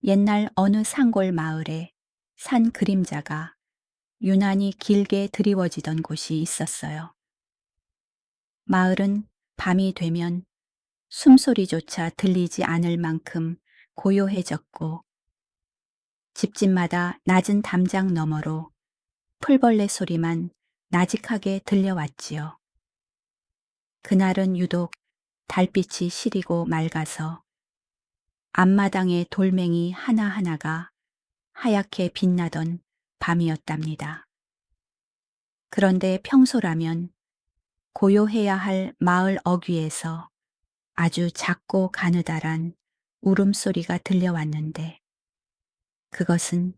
옛날 어느 산골 마을에 산 그림자가 유난히 길게 드리워지던 곳이 있었어요. 마을은 밤이 되면 숨소리조차 들리지 않을 만큼 고요해졌고 집집마다 낮은 담장 너머로 풀벌레 소리만 나직하게 들려왔지요. 그날은 유독 달빛이 시리고 맑아서 앞마당의 돌멩이 하나하나가 하얗게 빛나던 밤이었답니다. 그런데 평소라면 고요해야 할 마을 어귀에서 아주 작고 가느다란 울음소리가 들려왔는데 그것은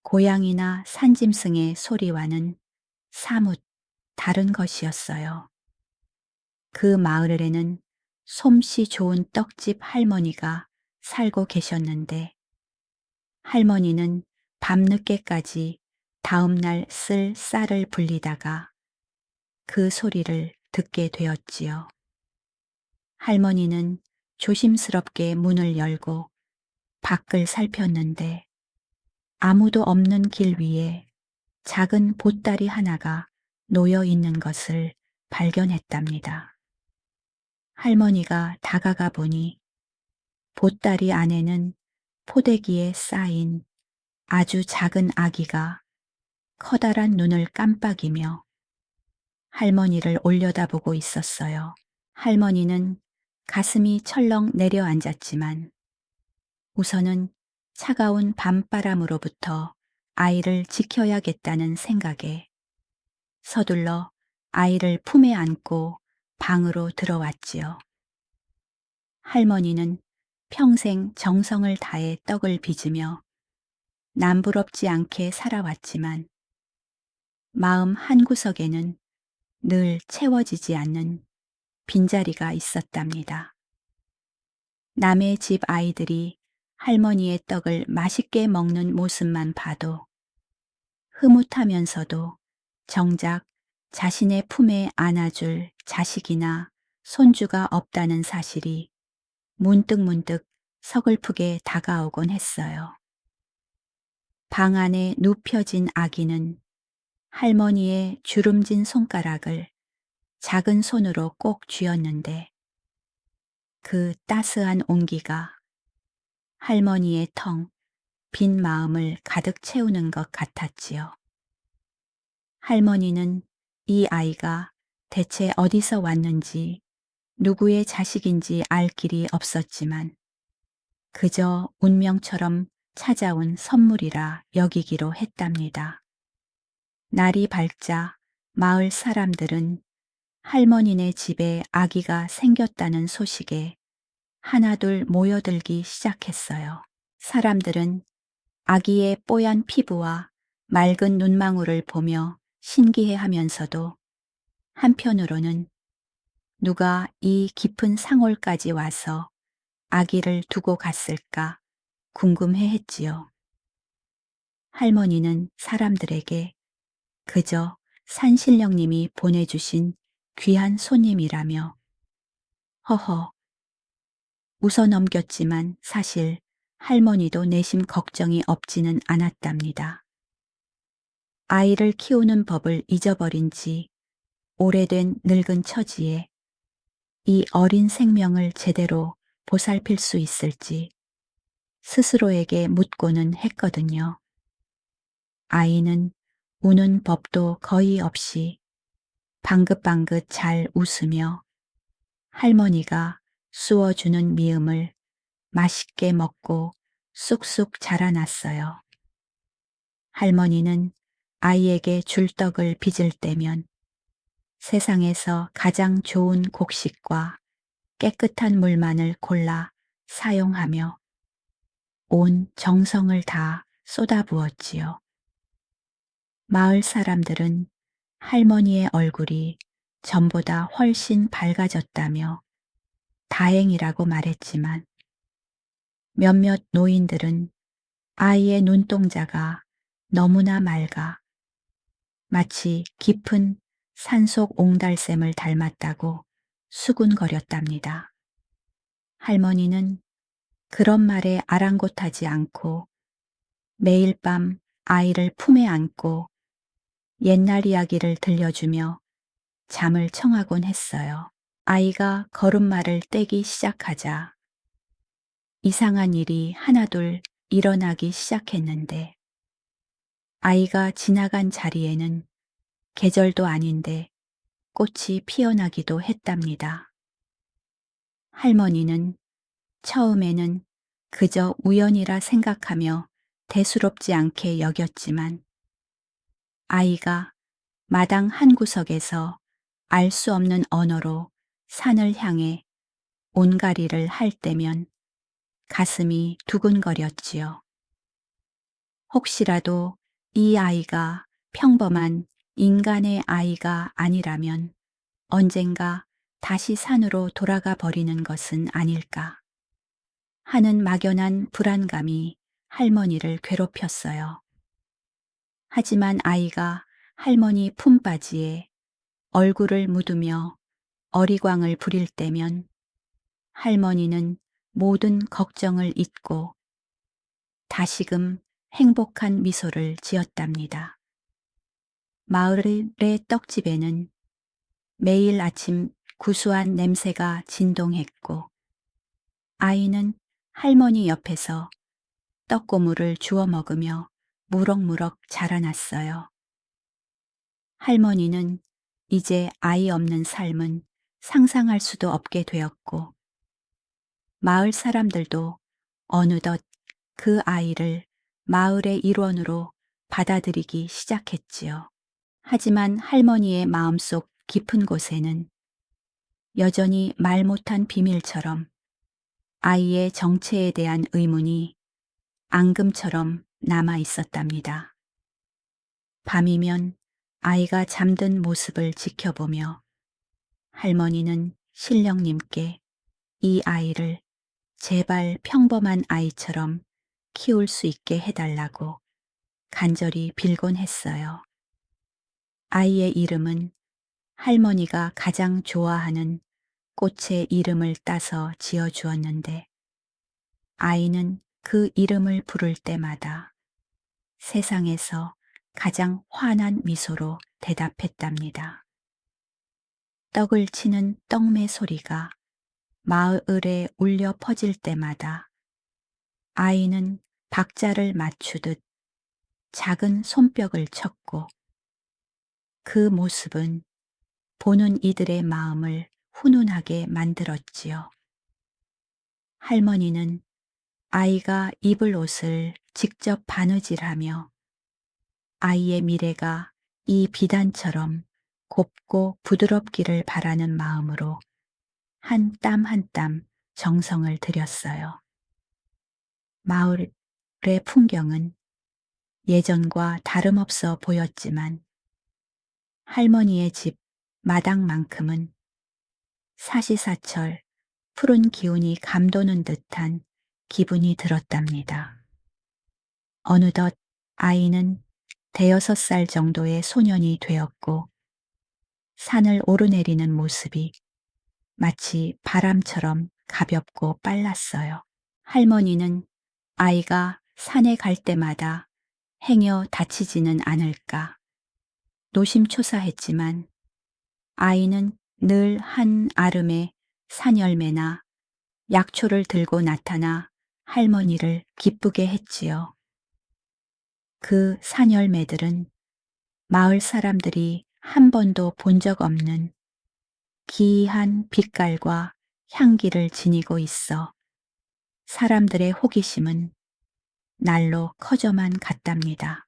고양이나 산짐승의 소리와는 사뭇 다른 것이었어요. 그 마을에는 솜씨 좋은 떡집 할머니가 살고 계셨는데 할머니는 밤늦게까지 다음날 쓸 쌀을 불리다가 그 소리를 듣게 되었지요. 할머니는 조심스럽게 문을 열고 밖을 살폈는데 아무도 없는 길 위에 작은 보따리 하나가 놓여 있는 것을 발견했답니다. 할머니가 다가가 보니 보따리 안에는 포대기에 쌓인 아주 작은 아기가 커다란 눈을 깜빡이며 할머니를 올려다보고 있었어요. 할머니는 가슴이 철렁 내려앉았지만 우선은 차가운 밤바람으로부터 아이를 지켜야겠다는 생각에 서둘러 아이를 품에 안고 방으로 들어왔지요. 할머니는 평생 정성을 다해 떡을 빚으며 남부럽지 않게 살아왔지만 마음 한구석에는 늘 채워지지 않는 빈자리가 있었답니다. 남의 집 아이들이 할머니의 떡을 맛있게 먹는 모습만 봐도 흐뭇하면서도 정작 자신의 품에 안아줄 자식이나 손주가 없다는 사실이 문득문득 서글프게 다가오곤 했어요. 방 안에 눕혀진 아기는 할머니의 주름진 손가락을 작은 손으로 꼭 쥐었는데 그 따스한 온기가 할머니의 텅 빈 마음을 가득 채우는 것 같았지요. 할머니는 이 아이가 대체 어디서 왔는지 누구의 자식인지 알 길이 없었지만 그저 운명처럼 찾아온 선물이라 여기기로 했답니다. 날이 밝자 마을 사람들은 할머니네 집에 아기가 생겼다는 소식에 하나둘 모여들기 시작했어요. 사람들은 아기의 뽀얀 피부와 맑은 눈망울을 보며 신기해하면서도 한편으로는 누가 이 깊은 상월까지 와서 아기를 두고 갔을까 궁금해했지요. 할머니는 사람들에게 그저 산신령님이 보내주신 귀한 손님이라며 허허 웃어 넘겼지만 사실 할머니도 내심 걱정이 없지는 않았답니다. 아이를 키우는 법을 잊어버린 지 오래된 늙은 처지에 이 어린 생명을 제대로 보살필 수 있을지 스스로에게 묻고는 했거든요. 아이는 우는 법도 거의 없이 방긋방긋 잘 웃으며 할머니가 쑤어주는 미음을 맛있게 먹고 쑥쑥 자라났어요. 할머니는 아이에게 줄 떡을 빚을 때면 세상에서 가장 좋은 곡식과 깨끗한 물만을 골라 사용하며 온 정성을 다 쏟아부었지요. 마을 사람들은 할머니의 얼굴이 전보다 훨씬 밝아졌다며 다행이라고 말했지만 몇몇 노인들은 아이의 눈동자가 너무나 맑아 마치 깊은 산속 옹달샘을 닮았다고 수군거렸답니다. 할머니는 그런 말에 아랑곳하지 않고 매일 밤 아이를 품에 안고 옛날 이야기를 들려주며 잠을 청하곤 했어요. 아이가 걸음마를 떼기 시작하자 이상한 일이 하나둘 일어나기 시작했는데 아이가 지나간 자리에는 계절도 아닌데 꽃이 피어나기도 했답니다. 할머니는 처음에는 그저 우연이라 생각하며 대수롭지 않게 여겼지만 아이가 마당 한 구석에서 알 수 없는 언어로 산을 향해 온가리를 할 때면 가슴이 두근거렸지요. 혹시라도 이 아이가 평범한 인간의 아이가 아니라면 언젠가 다시 산으로 돌아가 버리는 것은 아닐까 하는 막연한 불안감이 할머니를 괴롭혔어요. 하지만 아이가 할머니 품바지에 얼굴을 묻으며 어리광을 부릴 때면 할머니는 모든 걱정을 잊고 다시금 행복한 미소를 지었답니다. 마을의 떡집에는 매일 아침 구수한 냄새가 진동했고 아이는 할머니 옆에서 떡고물을 주워 먹으며 무럭무럭 자라났어요. 할머니는 이제 아이 없는 삶은 상상할 수도 없게 되었고 마을 사람들도 어느덧 그 아이를 마을의 일원으로 받아들이기 시작했지요. 하지만 할머니의 마음속 깊은 곳에는 여전히 말 못한 비밀처럼 아이의 정체에 대한 의문이 앙금처럼 남아 있었답니다. 밤이면 아이가 잠든 모습을 지켜보며 할머니는 신령님께 이 아이를 제발 평범한 아이처럼 키울 수 있게 해달라고 간절히 빌곤 했어요. 아이의 이름은 할머니가 가장 좋아하는 꽃의 이름을 따서 지어 주었는데 아이는 그 이름을 부를 때마다 세상에서 가장 환한 미소로 대답했답니다. 떡을 치는 떡매 소리가 마을에 울려 퍼질 때마다 아이는 박자를 맞추듯 작은 손뼉을 쳤고 그 모습은 보는 이들의 마음을 훈훈하게 만들었지요. 할머니는 아이가 입을 옷을 직접 바느질하며 아이의 미래가 이 비단처럼 곱고 부드럽기를 바라는 마음으로 한 땀 한 땀 정성을 들였어요. 마을의 풍경은 예전과 다름없어 보였지만 할머니의 집 마당만큼은 사시사철 푸른 기운이 감도는 듯한 기분이 들었답니다. 어느덧 아이는 5살 정도의 소년이 되었고 산을 오르내리는 모습이 마치 바람처럼 가볍고 빨랐어요. 할머니는 아이가 산에 갈 때마다 행여 다치지는 않을까 노심초사했지만 아이는 늘 한 아름의 산열매나 약초를 들고 나타나 할머니를 기쁘게 했지요. 그 산열매들은 마을 사람들이 한 번도 본 적 없는 기이한 빛깔과 향기를 지니고 있어 사람들의 호기심은 날로 커져만 갔답니다.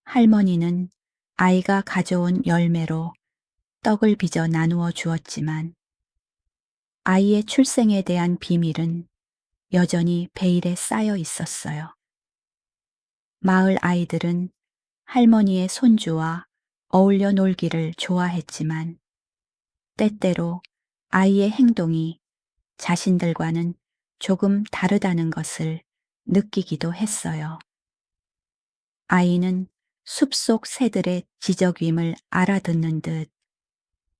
할머니는 아이가 가져온 열매로 떡을 빚어 나누어 주었지만 아이의 출생에 대한 비밀은 여전히 베일에 쌓여 있었어요. 마을 아이들은 할머니의 손주와 어울려 놀기를 좋아했지만 때때로 아이의 행동이 자신들과는 조금 다르다는 것을 느끼기도 했어요. 아이는 숲속 새들의 지저귀임을 알아듣는 듯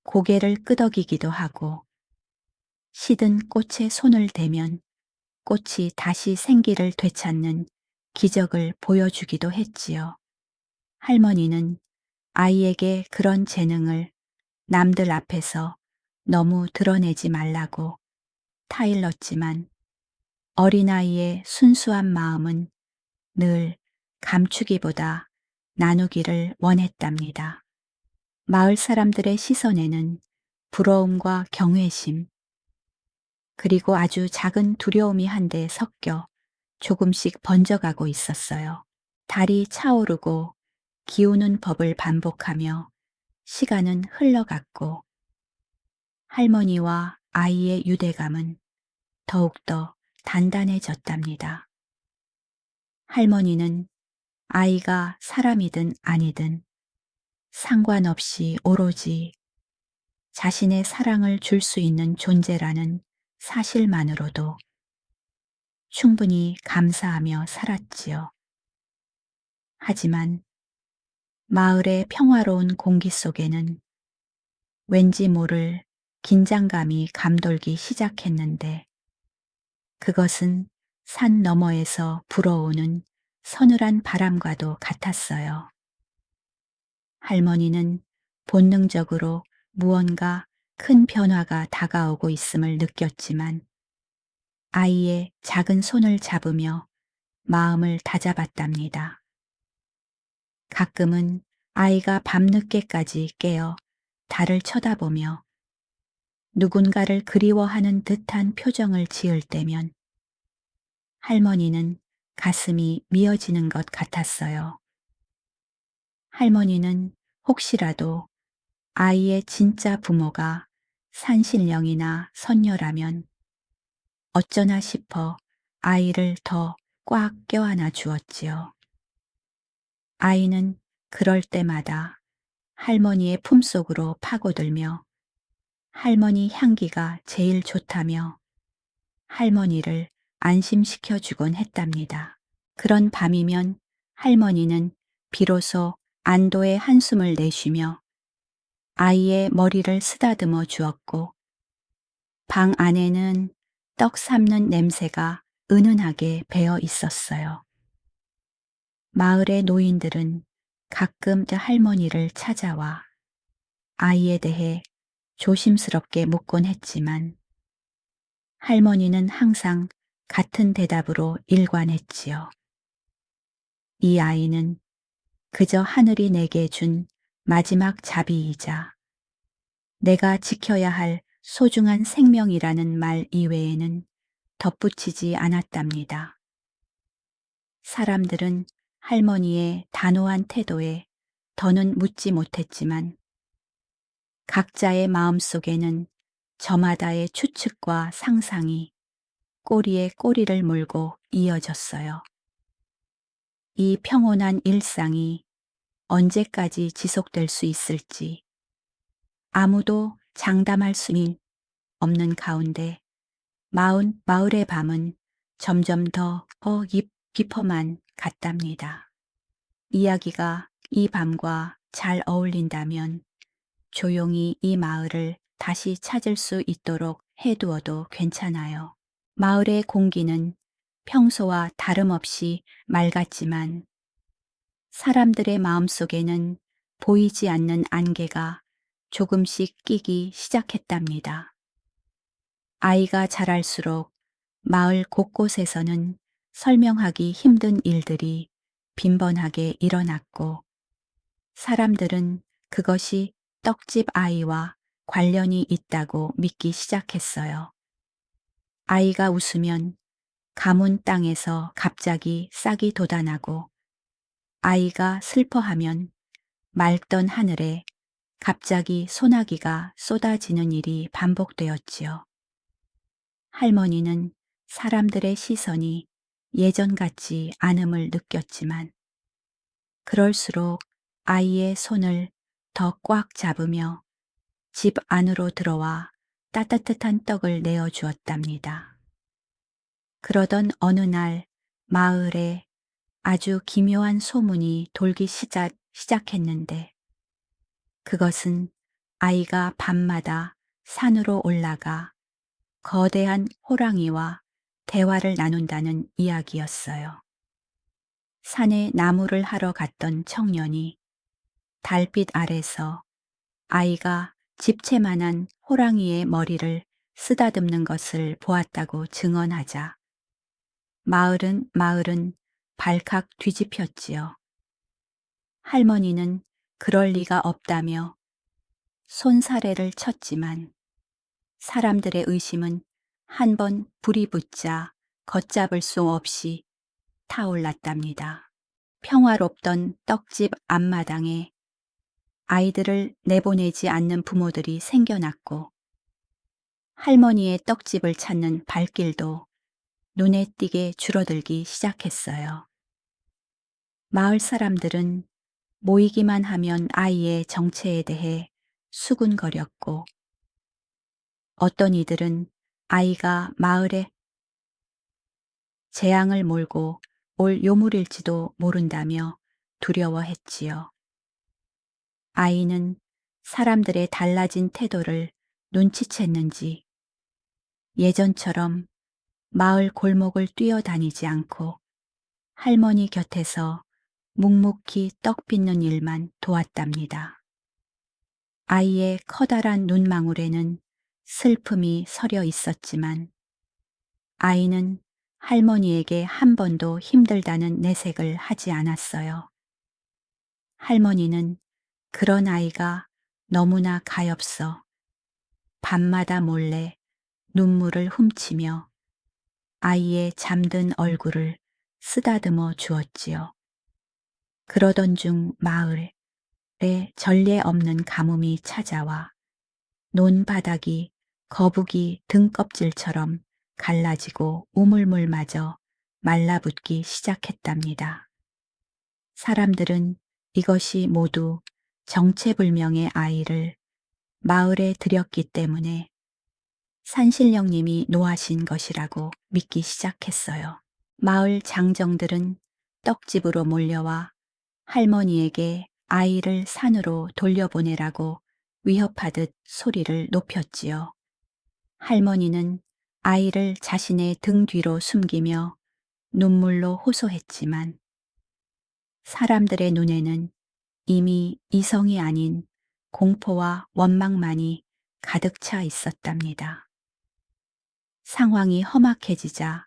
고개를 끄덕이기도 하고 시든 꽃에 손을 대면 꽃이 다시 생기를 되찾는 기적을 보여주기도 했지요. 할머니는 아이에게 그런 재능을 남들 앞에서 너무 드러내지 말라고 타일렀지만 어린아이의 순수한 마음은 늘 감추기보다 나누기를 원했답니다. 마을 사람들의 시선에는 부러움과 경외심, 그리고 아주 작은 두려움이 한데 섞여 조금씩 번져가고 있었어요. 달이 차오르고 기우는 법을 반복하며 시간은 흘러갔고 할머니와 아이의 유대감은 더욱더 단단해졌답니다. 할머니는 아이가 사람이든 아니든 상관없이 오로지 자신의 사랑을 줄 수 있는 존재라는 사실만으로도 충분히 감사하며 살았지요. 하지만 마을의 평화로운 공기 속에는 왠지 모를 긴장감이 감돌기 시작했는데 그것은 산 너머에서 불어오는 서늘한 바람과도 같았어요. 할머니는 본능적으로 무언가 큰 변화가 다가오고 있음을 느꼈지만 아이의 작은 손을 잡으며 마음을 다잡았답니다. 가끔은 아이가 밤늦게까지 깨어 달을 쳐다보며 누군가를 그리워하는 듯한 표정을 지을 때면 할머니는 가슴이 미어지는 것 같았어요. 할머니는 혹시라도 아이의 진짜 부모가 산신령이나 선녀라면 어쩌나 싶어 아이를 더 꽉 껴안아 주었지요. 아이는 그럴 때마다 할머니의 품속으로 파고들며 할머니 향기가 제일 좋다며 할머니를 안심시켜 주곤 했답니다. 그런 밤이면 할머니는 비로소 안도의 한숨을 내쉬며 아이의 머리를 쓰다듬어 주었고 방 안에는 떡 삶는 냄새가 은은하게 배어 있었어요. 마을의 노인들은 가끔 할머니를 찾아와 아이에 대해 조심스럽게 묻곤 했지만 할머니는 항상 같은 대답으로 일관했지요. 이 아이는 그저 하늘이 내게 준 마지막 자비이자 내가 지켜야 할 소중한 생명이라는 말 이외에는 덧붙이지 않았답니다. 사람들은 할머니의 단호한 태도에 더는 묻지 못했지만 각자의 마음속에는 저마다의 추측과 상상이 꼬리에 꼬리를 물고 이어졌어요. 이 평온한 일상이 언제까지 지속될 수 있을지 아무도 장담할 수는 없는 가운데 마을의 밤은 점점 더 깊어만 갔답니다. 이야기가 이 밤과 잘 어울린다면 조용히 이 마을을 다시 찾을 수 있도록 해두어도 괜찮아요. 마을의 공기는 평소와 다름없이 맑았지만 사람들의 마음속에는 보이지 않는 안개가 조금씩 끼기 시작했답니다. 아이가 자랄수록 마을 곳곳에서는 설명하기 힘든 일들이 빈번하게 일어났고 사람들은 그것이 떡집 아이와 관련이 있다고 믿기 시작했어요. 아이가 웃으면 가문 땅에서 갑자기 싹이 돋아나고 아이가 슬퍼하면 맑던 하늘에 갑자기 소나기가 쏟아지는 일이 반복되었지요. 할머니는 사람들의 시선이 예전 같지 않음을 느꼈지만 그럴수록 아이의 손을 더 꽉 잡으며 집 안으로 들어와 따뜻한 떡을 내어 주었답니다. 그러던 어느 날 마을에 아주 기묘한 소문이 돌기 시작했는데 그것은 아이가 밤마다 산으로 올라가 거대한 호랑이와 대화를 나눈다는 이야기였어요. 산에 나무를 하러 갔던 청년이 달빛 아래서 아이가 집채만한 호랑이의 머리를 쓰다듬는 것을 보았다고 증언하자 마을은 발칵 뒤집혔지요. 할머니는 그럴 리가 없다며 손사래를 쳤지만 사람들의 의심은 한 번 불이 붙자 걷잡을 수 없이 타올랐답니다. 평화롭던 떡집 앞마당에 아이들을 내보내지 않는 부모들이 생겨났고 할머니의 떡집을 찾는 발길도 눈에 띄게 줄어들기 시작했어요. 마을 사람들은 모이기만 하면 아이의 정체에 대해 수군거렸고 어떤 이들은 아이가 마을에 재앙을 몰고 올 요물일지도 모른다며 두려워했지요. 아이는 사람들의 달라진 태도를 눈치챘는지 예전처럼 마을 골목을 뛰어다니지 않고 할머니 곁에서 묵묵히 떡 빚는 일만 도왔답니다. 아이의 커다란 눈망울에는 슬픔이 서려 있었지만 아이는 할머니에게 한 번도 힘들다는 내색을 하지 않았어요. 할머니는 그런 아이가 너무나 가엾어 밤마다 몰래 눈물을 훔치며 아이의 잠든 얼굴을 쓰다듬어 주었지요. 그러던 중 마을에 전례 없는 가뭄이 찾아와 논바닥이 거북이 등껍질처럼 갈라지고 우물물마저 말라붙기 시작했답니다. 사람들은 이것이 모두 정체불명의 아이를 마을에 들였기 때문에 산신령님이 노하신 것이라고 믿기 시작했어요. 마을 장정들은 떡집으로 몰려와 할머니에게 아이를 산으로 돌려보내라고 위협하듯 소리를 높였지요. 할머니는 아이를 자신의 등 뒤로 숨기며 눈물로 호소했지만 사람들의 눈에는 이미 이성이 아닌 공포와 원망만이 가득 차 있었답니다. 상황이 험악해지자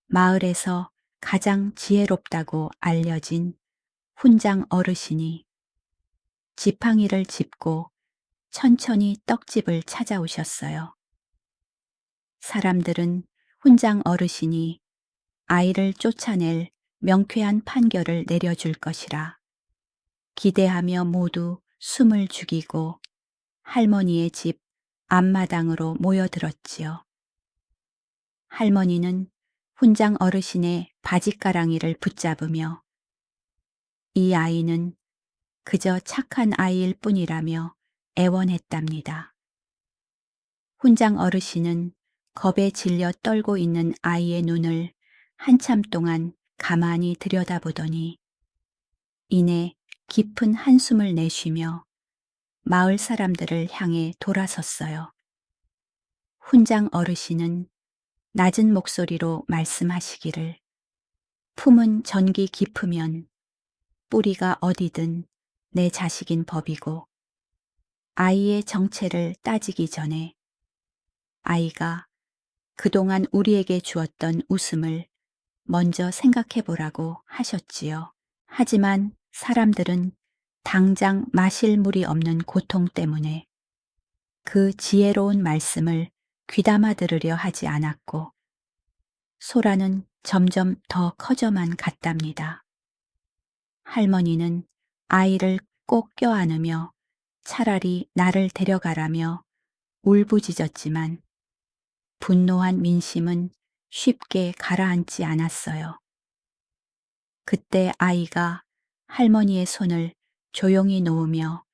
마을에서 가장 지혜롭다고 알려진 훈장 어르신이 지팡이를 짚고 천천히 떡집을 찾아오셨어요. 사람들은 훈장 어르신이 아이를 쫓아낼 명쾌한 판결을 내려줄 것이라 기대하며 모두 숨을 죽이고 할머니의 집 앞마당으로 모여들었지요. 할머니는 훈장 어르신의 바짓가랑이를 붙잡으며 이 아이는 그저 착한 아이일 뿐이라며 애원했답니다. 훈장 어르신은 겁에 질려 떨고 있는 아이의 눈을 한참 동안 가만히 들여다보더니 이내 깊은 한숨을 내쉬며 마을 사람들을 향해 돌아섰어요. 훈장 어르신은 낮은 목소리로 말씀하시기를 품은 전기 깊으면 뿌리가 어디든 내 자식인 법이고 아이의 정체를 따지기 전에 아이가 그동안 우리에게 주었던 웃음을 먼저 생각해 보라고 하셨지요. 하지만 사람들은 당장 마실 물이 없는 고통 때문에 그 지혜로운 말씀을 귀담아 들으려 하지 않았고 소란은 점점 더 커져만 갔답니다. 할머니는 아이를 꼭 껴안으며 차라리 나를 데려가라며 울부짖었지만 분노한 민심은 쉽게 가라앉지 않았어요. 그때 아이가 할머니의 손을 조용히 놓으며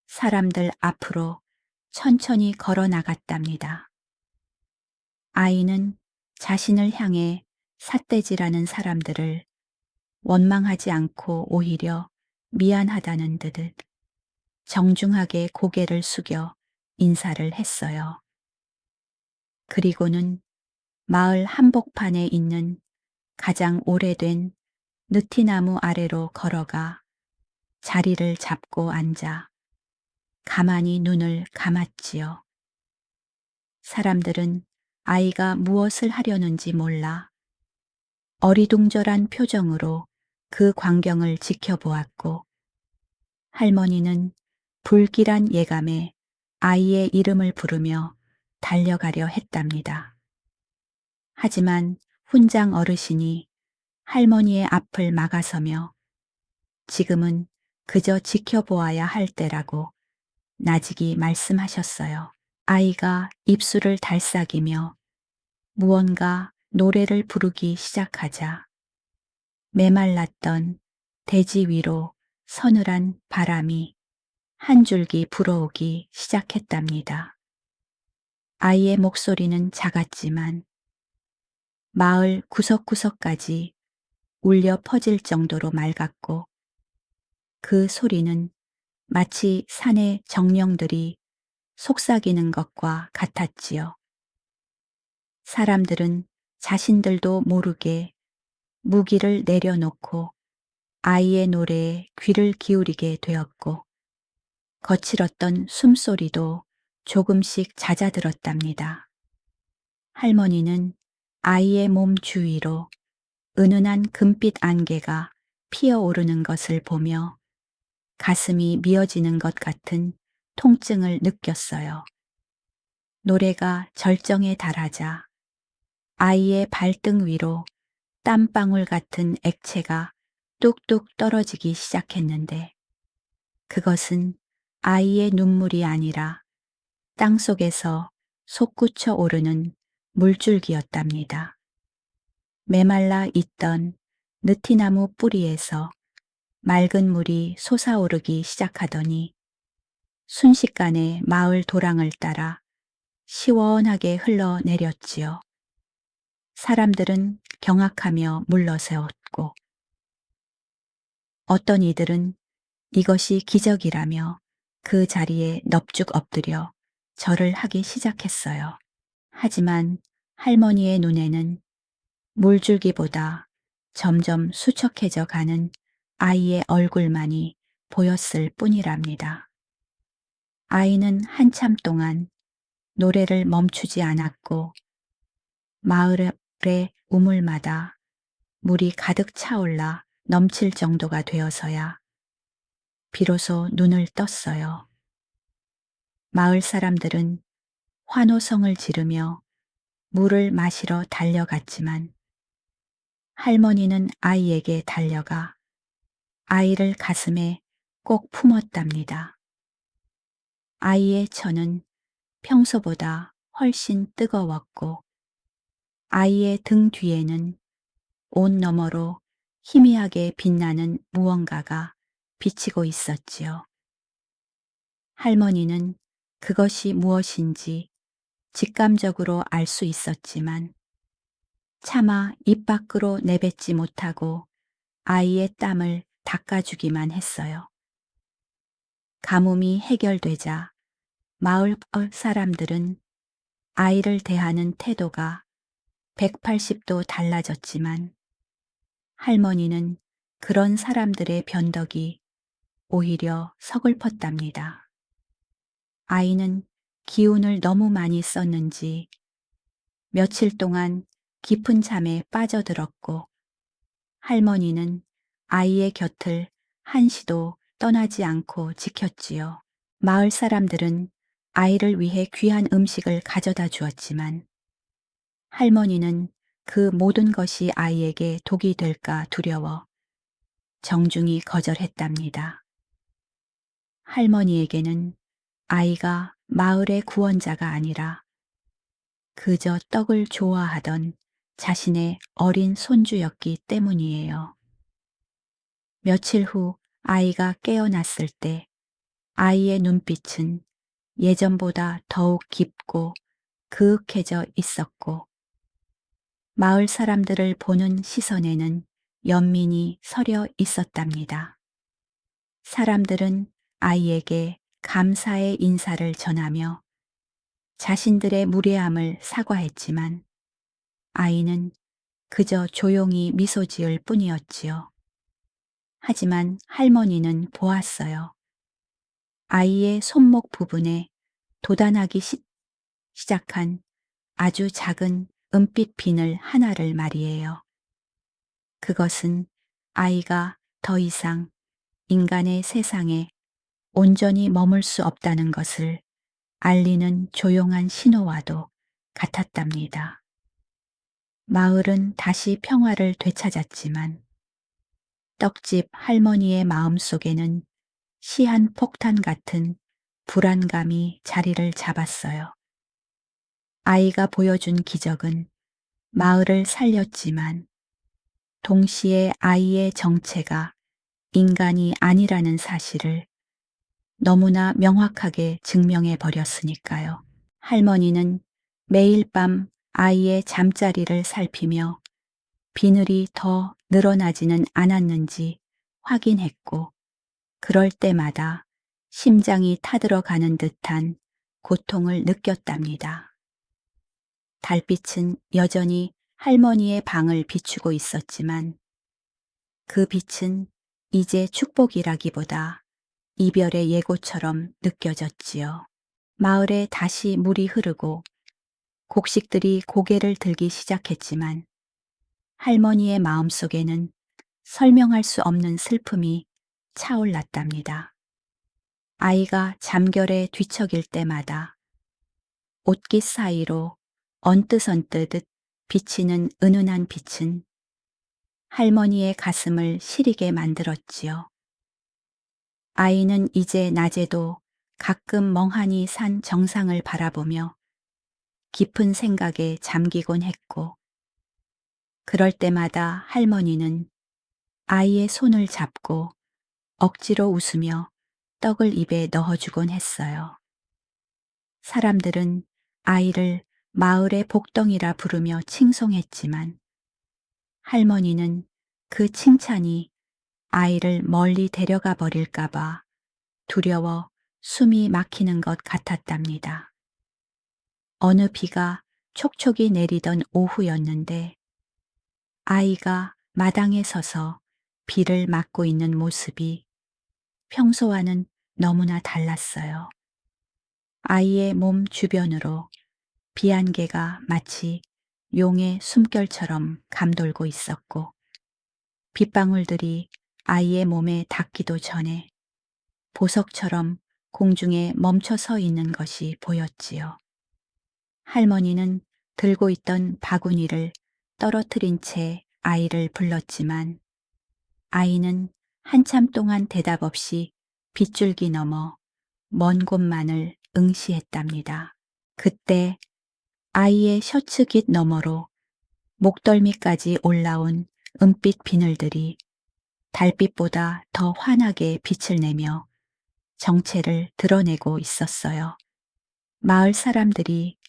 사람들 앞으로 천천히 걸어 나갔답니다. 아이는 자신을 향해 삿대질하는 사람들을 원망하지 않고 오히려 미안하다는 듯 정중하게 고개를 숙여 인사를 했어요. 그리고는 마을 한복판에 있는 가장 오래된 느티나무 아래로 걸어가 자리를 잡고 앉아 가만히 눈을 감았지요. 사람들은 아이가 무엇을 하려는지 몰라 어리둥절한 표정으로 그 광경을 지켜보았고, 할머니는 불길한 예감에 아이의 이름을 부르며 달려가려 했답니다. 하지만 훈장 어르신이 할머니의 앞을 막아서며 지금은 그저 지켜보아야 할 때라고 나직이 말씀하셨어요. 아이가 입술을 달싹이며 무언가 노래를 부르기 시작하자 메말랐던 대지 위로 서늘한 바람이 한 줄기 불어오기 시작했답니다. 아이의 목소리는 작았지만 마을 구석구석까지 울려 퍼질 정도로 맑았고 그 소리는 마치 산의 정령들이 속삭이는 것과 같았지요. 사람들은 자신들도 모르게 무기를 내려놓고 아이의 노래에 귀를 기울이게 되었고 거칠었던 숨소리도 조금씩 잦아들었답니다. 할머니는 아이의 몸 주위로 은은한 금빛 안개가 피어오르는 것을 보며 가슴이 미어지는 것 같은 통증을 느꼈어요. 노래가 절정에 달하자 아이의 발등 위로 땀방울 같은 액체가 뚝뚝 떨어지기 시작했는데 그것은 아이의 눈물이 아니라 땅속에서 솟구쳐 오르는 물줄기였답니다. 메말라 있던 느티나무 뿌리에서 맑은 물이 솟아오르기 시작하더니 순식간에 마을 도랑을 따라 시원하게 흘러내렸지요. 사람들은 경악하며 물러세웠고 어떤 이들은 이것이 기적이라며 그 자리에 넙죽 엎드려 절을 하기 시작했어요. 하지만 할머니의 눈에는 물줄기보다 점점 수척해져 가는 아이의 얼굴만이 보였을 뿐이랍니다. 아이는 한참 동안 노래를 멈추지 않았고 마을의 우물마다 물이 가득 차올라 넘칠 정도가 되어서야 비로소 눈을 떴어요. 마을 사람들은 환호성을 지르며 물을 마시러 달려갔지만 할머니는 아이에게 달려가 아이를 가슴에 꼭 품었답니다. 아이의 처는 평소보다 훨씬 뜨거웠고 아이의 등 뒤에는 옷 너머로 희미하게 빛나는 무언가가 비치고 있었지요. 할머니는 그것이 무엇인지 직감적으로 알 수 있었지만 차마 입 밖으로 내뱉지 못하고 아이의 땀을 닦아주기만 했어요. 가뭄이 해결되자 마을 사람들은 아이를 대하는 태도가 180도 달라졌지만 할머니는 그런 사람들의 변덕이 오히려 서글펐답니다. 아이는 기운을 너무 많이 썼는지 며칠 동안 깊은 잠에 빠져들었고 할머니는 아이의 곁을 한시도 떠나지 않고 지켰지요. 마을 사람들은 아이를 위해 귀한 음식을 가져다 주었지만 할머니는 그 모든 것이 아이에게 독이 될까 두려워 정중히 거절했답니다. 할머니에게는 아이가 마을의 구원자가 아니라 그저 떡을 좋아하던 자신의 어린 손주였기 때문이에요. 며칠 후 아이가 깨어났을 때 아이의 눈빛은 예전보다 더욱 깊고 그윽해져 있었고 마을 사람들을 보는 시선에는 연민이 서려 있었답니다. 사람들은 아이에게 감사의 인사를 전하며 자신들의 무례함을 사과했지만 아이는 그저 조용히 미소 지을 뿐이었지요. 하지만 할머니는 보았어요. 아이의 손목 부분에 돋아나기 시작한 아주 작은 은빛 비늘 하나를 말이에요. 그것은 아이가 더 이상 인간의 세상에 온전히 머물 수 없다는 것을 알리는 조용한 신호와도 같았답니다. 마을은 다시 평화를 되찾았지만 떡집 할머니의 마음속에는 시한 폭탄 같은 불안감이 자리를 잡았어요. 아이가 보여준 기적은 마을을 살렸지만 동시에 아이의 정체가 인간이 아니라는 사실을 너무나 명확하게 증명해 버렸으니까요. 할머니는 매일 밤 아이의 잠자리를 살피며 비늘이 더 늘어나지는 않았는지 확인했고, 그럴 때마다 심장이 타들어가는 듯한 고통을 느꼈답니다. 달빛은 여전히 할머니의 방을 비추고 있었지만 그 빛은 이제 축복이라기보다 이별의 예고처럼 느껴졌지요. 마을에 다시 물이 흐르고 곡식들이 고개를 들기 시작했지만 할머니의 마음속에는 설명할 수 없는 슬픔이 차올랐답니다. 아이가 잠결에 뒤척일 때마다 옷깃 사이로 언뜻언뜻 비치는 은은한 빛은 할머니의 가슴을 시리게 만들었지요. 아이는 이제 낮에도 가끔 멍하니 산 정상을 바라보며 깊은 생각에 잠기곤 했고, 그럴 때마다 할머니는 아이의 손을 잡고 억지로 웃으며 떡을 입에 넣어주곤 했어요. 사람들은 아이를 마을의 복덩이라 부르며 칭송했지만 할머니는 그 칭찬이 아이를 멀리 데려가 버릴까봐 두려워 숨이 막히는 것 같았답니다. 어느 비가 촉촉이 내리던 오후였는데 아이가 마당에 서서 비를 맞고 있는 모습이 평소와는 너무나 달랐어요. 아이의 몸 주변으로 비안개가 마치 용의 숨결처럼 감돌고 있었고, 빗방울들이 아이의 몸에 닿기도 전에 보석처럼 공중에 멈춰 서 있는 것이 보였지요. 할머니는 들고 있던 바구니를 떨어뜨린 채 아이를 불렀지만 아이는 한참 동안 대답 없이 빗줄기 넘어 먼 곳만을 응시했답니다. 그때 아이의 셔츠 깃 너머로 목덜미까지 올라온 은빛 비늘들이 달빛보다 더 환하게 빛을 내며 정체를 드러내고 있었어요. 마을 사람들이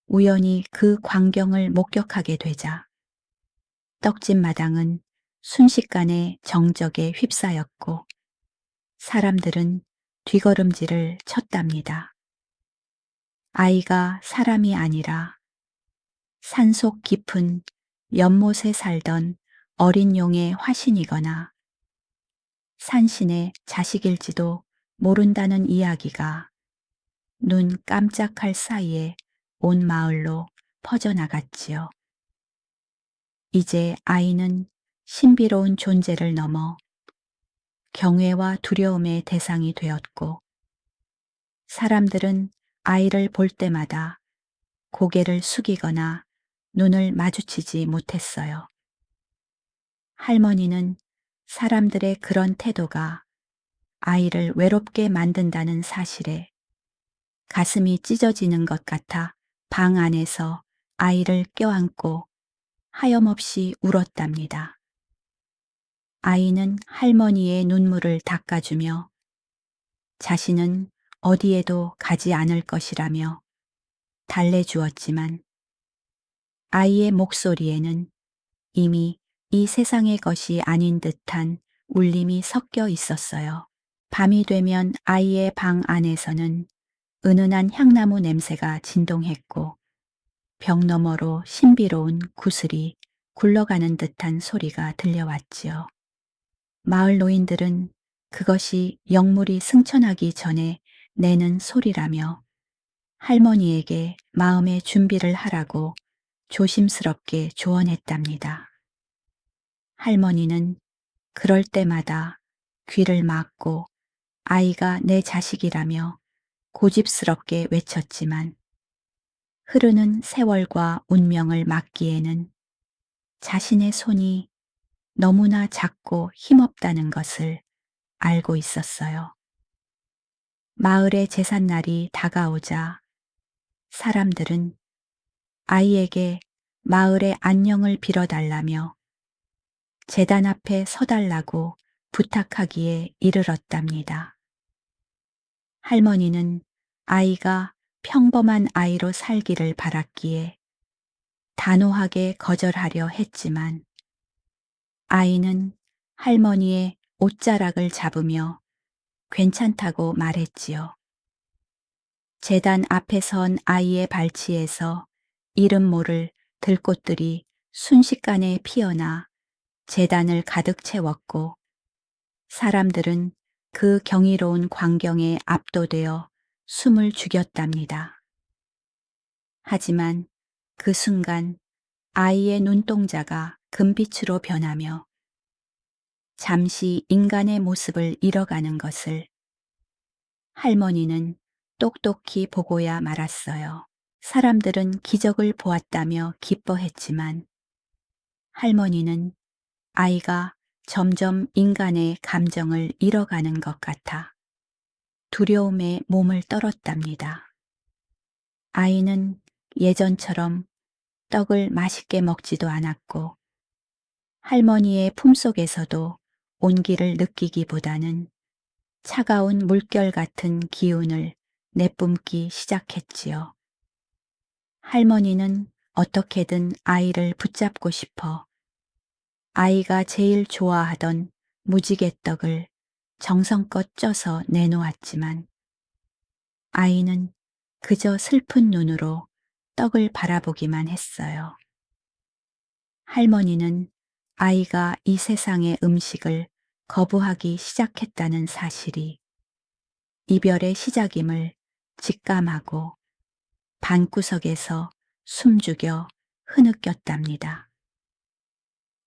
우연히 그 광경을 목격하게 되자 떡집 마당은 순식간에 정적에 휩싸였고 사람들은 뒷걸음질을 쳤답니다. 아이가 사람이 아니라 산속 깊은 연못에 살던 어린 용의 화신이거나 산신의 자식일지도 모른다는 이야기가 눈 깜짝할 사이에 온 마을로 퍼져나갔지요. 이제 아이는 신비로운 존재를 넘어 경외와 두려움의 대상이 되었고, 사람들은 아이를 볼 때마다 고개를 숙이거나 눈을 마주치지 못했어요. 할머니는 사람들의 그런 태도가 아이를 외롭게 만든다는 사실에 가슴이 찢어지는 것 같아 방 안에서 아이를 껴안고 하염없이 울었답니다. 아이는 할머니의 눈물을 닦아주며 자신은 어디에도 가지 않을 것이라며 달래주었지만 아이의 목소리에는 이미 이 세상의 것이 아닌 듯한 울림이 섞여 있었어요. 밤이 되면 아이의 방 안에서는 은은한 향나무 냄새가 진동했고 벽 너머로 신비로운 구슬이 굴러가는 듯한 소리가 들려왔지요. 마을 노인들은 그것이 영물이 승천하기 전에 내는 소리라며 할머니에게 마음의 준비를 하라고 조심스럽게 조언했답니다. 할머니는 그럴 때마다 귀를 막고 아이가 내 자식이라며 고집스럽게 외쳤지만 흐르는 세월과 운명을 막기에는 자신의 손이 너무나 작고 힘없다는 것을 알고 있었어요. 마을의 제삿날이 다가오자 사람들은 아이에게 마을의 안녕을 빌어달라며 제단 앞에 서달라고 부탁하기에 이르렀답니다. 할머니는 아이가 평범한 아이로 살기를 바랐기에 단호하게 거절하려 했지만 아이는 할머니의 옷자락을 잡으며 괜찮다고 말했지요. 제단 앞에 선 아이의 발치에서 이름 모를 들꽃들이 순식간에 피어나 제단을 가득 채웠고 사람들은 그 경이로운 광경에 압도되어 숨을 죽였답니다. 하지만 그 순간 아이의 눈동자가 금빛으로 변하며 잠시 인간의 모습을 잃어가는 것을 할머니는 똑똑히 보고야 말았어요. 사람들은 기적을 보았다며 기뻐했지만 할머니는 아이가 점점 인간의 감정을 잃어가는 것 같아 두려움에 몸을 떨었답니다. 아이는 예전처럼 떡을 맛있게 먹지도 않았고 할머니의 품속에서도 온기를 느끼기보다는 차가운 물결 같은 기운을 내뿜기 시작했지요. 할머니는 어떻게든 아이를 붙잡고 싶어 아이가 제일 좋아하던 무지개떡을 정성껏 쪄서 내놓았지만 아이는 그저 슬픈 눈으로 떡을 바라보기만 했어요. 할머니는 아이가 이 세상의 음식을 거부하기 시작했다는 사실이 이별의 시작임을 직감하고 방구석에서 숨죽여 흐느꼈답니다.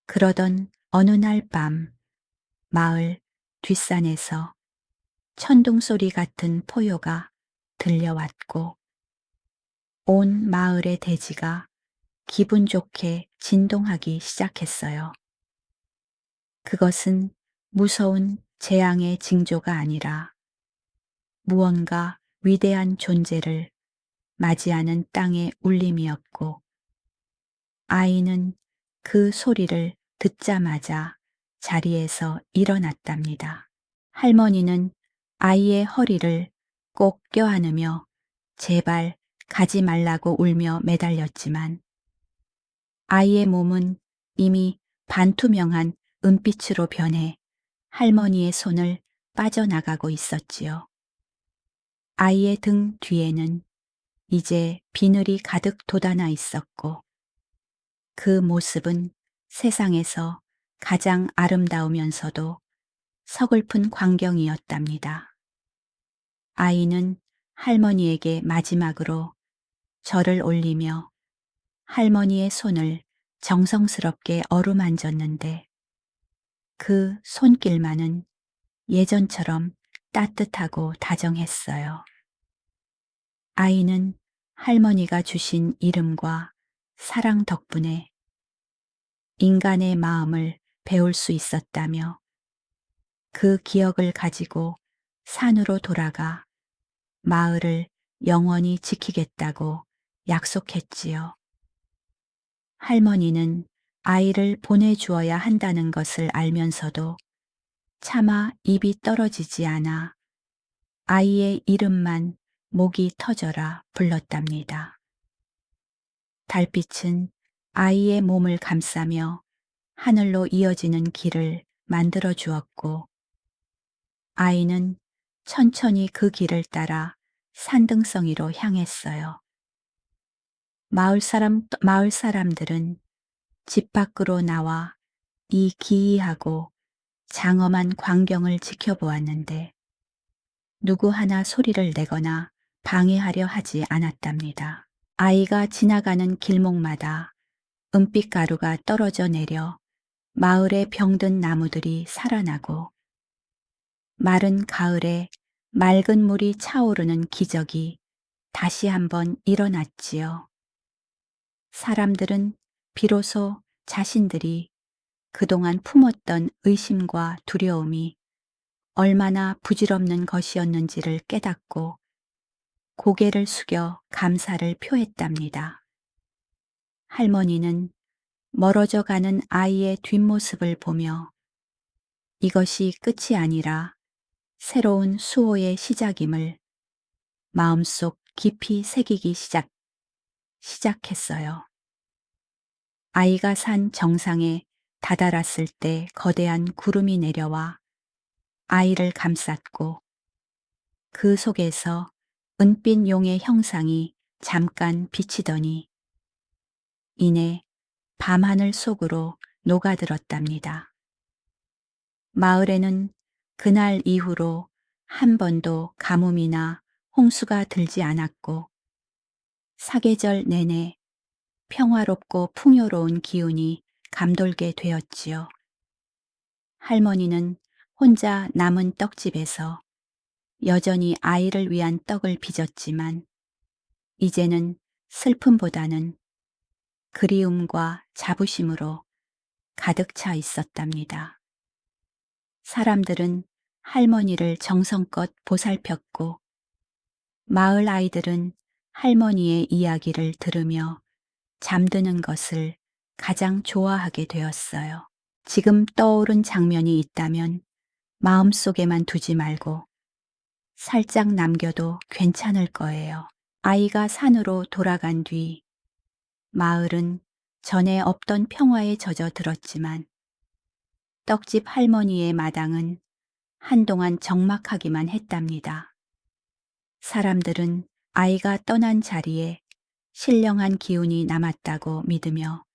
그러던 어느 날 밤 마을 뒷산에서 천둥소리 같은 포효가 들려왔고 온 마을의 대지가 기분 좋게 진동하기 시작했어요. 그것은 무서운 재앙의 징조가 아니라 무언가 위대한 존재를 맞이하는 땅의 울림이었고 아이는 그 소리를 듣자마자 자리에서 일어났답니다. 할머니는 아이의 허리를 꼭 껴안으며 제발 가지 말라고 울며 매달렸지만 아이의 몸은 이미 반투명한 은빛으로 변해 할머니의 손을 빠져나가고 있었지요. 아이의 등 뒤에는 이제 비늘이 가득 돋아나 있었고 그 모습은 세상에서 가장 아름다우면서도 서글픈 광경이었답니다. 아이는 할머니에게 마지막으로 절을 올리며 할머니의 손을 정성스럽게 어루만졌는데 그 손길만은 예전처럼 따뜻하고 다정했어요. 아이는 할머니가 주신 이름과 사랑 덕분에 인간의 마음을 배울 수 있었다며 그 기억을 가지고 산으로 돌아가 마을을 영원히 지키겠다고 약속했지요. 할머니는 아이를 보내주어야 한다는 것을 알면서도 차마 입이 떨어지지 않아 아이의 이름만 목이 터져라 불렀답니다. 달빛은 아이의 몸을 감싸며 하늘로 이어지는 길을 만들어 주었고 아이는 천천히 그 길을 따라 산등성이로 향했어요. 마을 사람들은 집 밖으로 나와 이 기이하고 장엄한 광경을 지켜보았는데 누구 하나 소리를 내거나 방해하려 하지 않았답니다. 아이가 지나가는 길목마다 은빛 가루가 떨어져 내려 마을에 병든 나무들이 살아나고 마른 가을에 맑은 물이 차오르는 기적이 다시 한번 일어났지요. 사람들은 비로소 자신들이 그동안 품었던 의심과 두려움이 얼마나 부질없는 것이었는지를 깨닫고 고개를 숙여 감사를 표했답니다. 할머니는 멀어져 가는 아이의 뒷모습을 보며 이것이 끝이 아니라 새로운 수호의 시작임을 마음속 깊이 새기기 시작했어요. 아이가 산 정상에 다다랐을 때 거대한 구름이 내려와 아이를 감쌌고 그 속에서 은빛 용의 형상이 잠깐 비치더니 이내 밤하늘 속으로 녹아들었답니다. 마을에는 그날 이후로 한 번도 가뭄이나 홍수가 들지 않았고 사계절 내내 평화롭고 풍요로운 기운이 감돌게 되었지요. 할머니는 혼자 남은 떡집에서 여전히 아이를 위한 떡을 빚었지만 이제는 슬픔보다는 그리움과 자부심으로 가득 차 있었답니다. 사람들은 할머니를 정성껏 보살폈고 마을 아이들은 할머니의 이야기를 들으며 잠드는 것을 가장 좋아하게 되었어요. 지금 떠오른 장면이 있다면 마음속에만 두지 말고 살짝 남겨도 괜찮을 거예요. 아이가 산으로 돌아간 뒤 마을은 전에 없던 평화에 젖어들었지만 떡집 할머니의 마당은 한동안 적막하기만 했답니다. 사람들은 아이가 떠난 자리에 신령한 기운이 남았다고 믿으며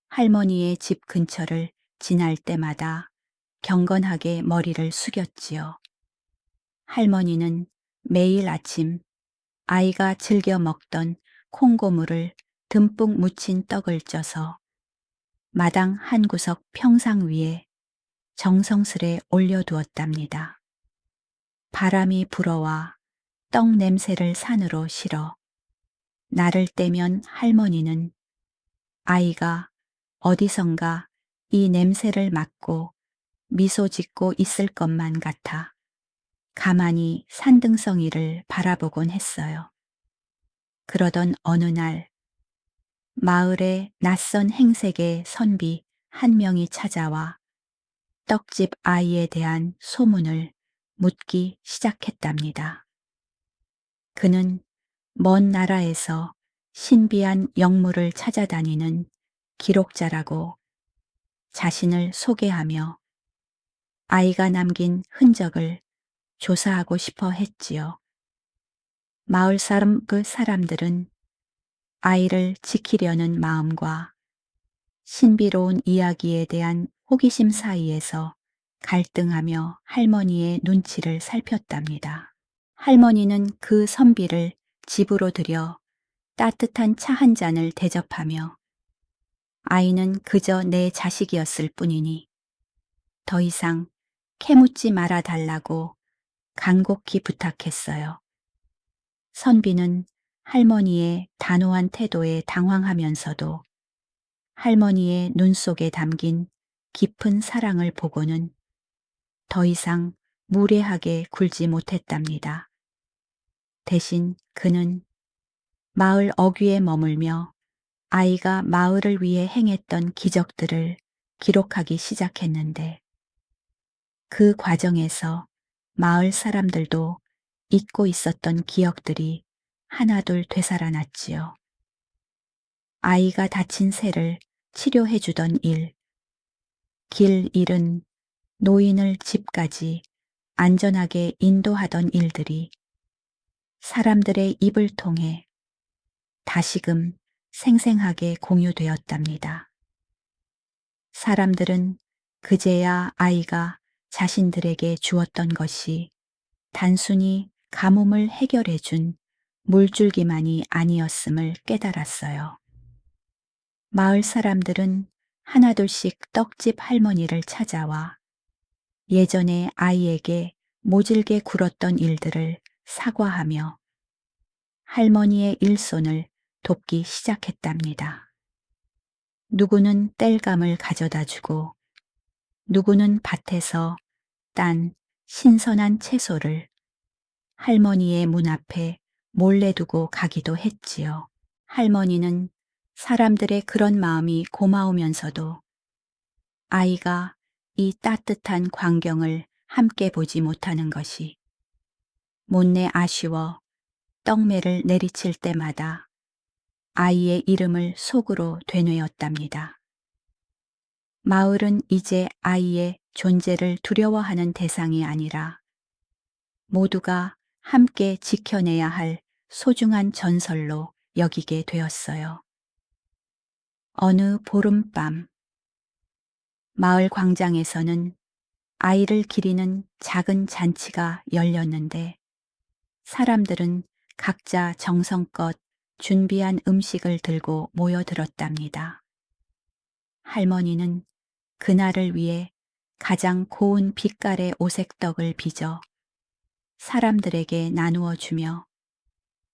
할머니의 집 근처를 지날 때마다 경건하게 머리를 숙였지요. 할머니는 매일 아침 아이가 즐겨 먹던 콩고물을 듬뿍 묻힌 떡을 쪄서 마당 한 구석 평상 위에 정성스레 올려두었답니다. 바람이 불어와 떡 냄새를 산으로 실어 날을 떼면 할머니는 아이가 어디선가 이 냄새를 맡고 미소 짓고 있을 것만 같아 가만히 산등성이를 바라보곤 했어요. 그러던 어느 날 마을에 낯선 행색의 선비 한 명이 찾아와 떡집 아이에 대한 소문을 묻기 시작했답니다. 그는 먼 나라에서 신비한 영물을 찾아다니는 기록자라고 자신을 소개하며 아이가 남긴 흔적을 조사하고 싶어 했지요. 마을 사람들은 아이를 지키려는 마음과 신비로운 이야기에 대한 호기심 사이에서 갈등하며 할머니의 눈치를 살폈답니다. 할머니는 그 선비를 집으로 들여 따뜻한 차 한 잔을 대접하며 아이는 그저 내 자식이었을 뿐이니 더 이상 캐묻지 말아 달라고 간곡히 부탁했어요. 선비는 할머니의 단호한 태도에 당황하면서도 할머니의 눈 속에 담긴 깊은 사랑을 보고는 더 이상 무례하게 굴지 못했답니다. 대신 그는 마을 어귀에 머물며 아이가 마을을 위해 행했던 기적들을 기록하기 시작했는데 그 과정에서 마을 사람들도 잊고 있었던 기억들이 하나둘 되살아났지요. 아이가 다친 새를 치료해 주던 일, 길 잃은 노인을 집까지 안전하게 인도하던 일들이 사람들의 입을 통해 다시금 생생하게 공유되었답니다. 사람들은 그제야 아이가 자신들에게 주었던 것이 단순히 가뭄을 해결해 준 물줄기만이 아니었음을 깨달았어요. 마을 사람들은 하나둘씩 떡집 할머니를 찾아와 예전에 아이에게 모질게 굴었던 일들을 사과하며 할머니의 일손을 돕기 시작했답니다. 누구는 땔감을 가져다 주고 누구는 밭에서 딴 신선한 채소를 할머니의 문 앞에 몰래 두고 가기도 했지요. 할머니는 사람들의 그런 마음이 고마우면서도 아이가 이 따뜻한 광경을 함께 보지 못하는 것이 못내 아쉬워 떡매를 내리칠 때마다 아이의 이름을 속으로 되뇌었답니다. 마을은 이제 아이의 존재를 두려워하는 대상이 아니라 모두가 함께 지켜내야 할 소중한 전설로 여기게 되었어요. 어느 보름밤, 마을 광장에서는 아이를 기리는 작은 잔치가 열렸는데 사람들은 각자 정성껏 준비한 음식을 들고 모여들었답니다. 할머니는 그날을 위해 가장 고운 빛깔의 오색떡을 빚어 사람들에게 나누어 주며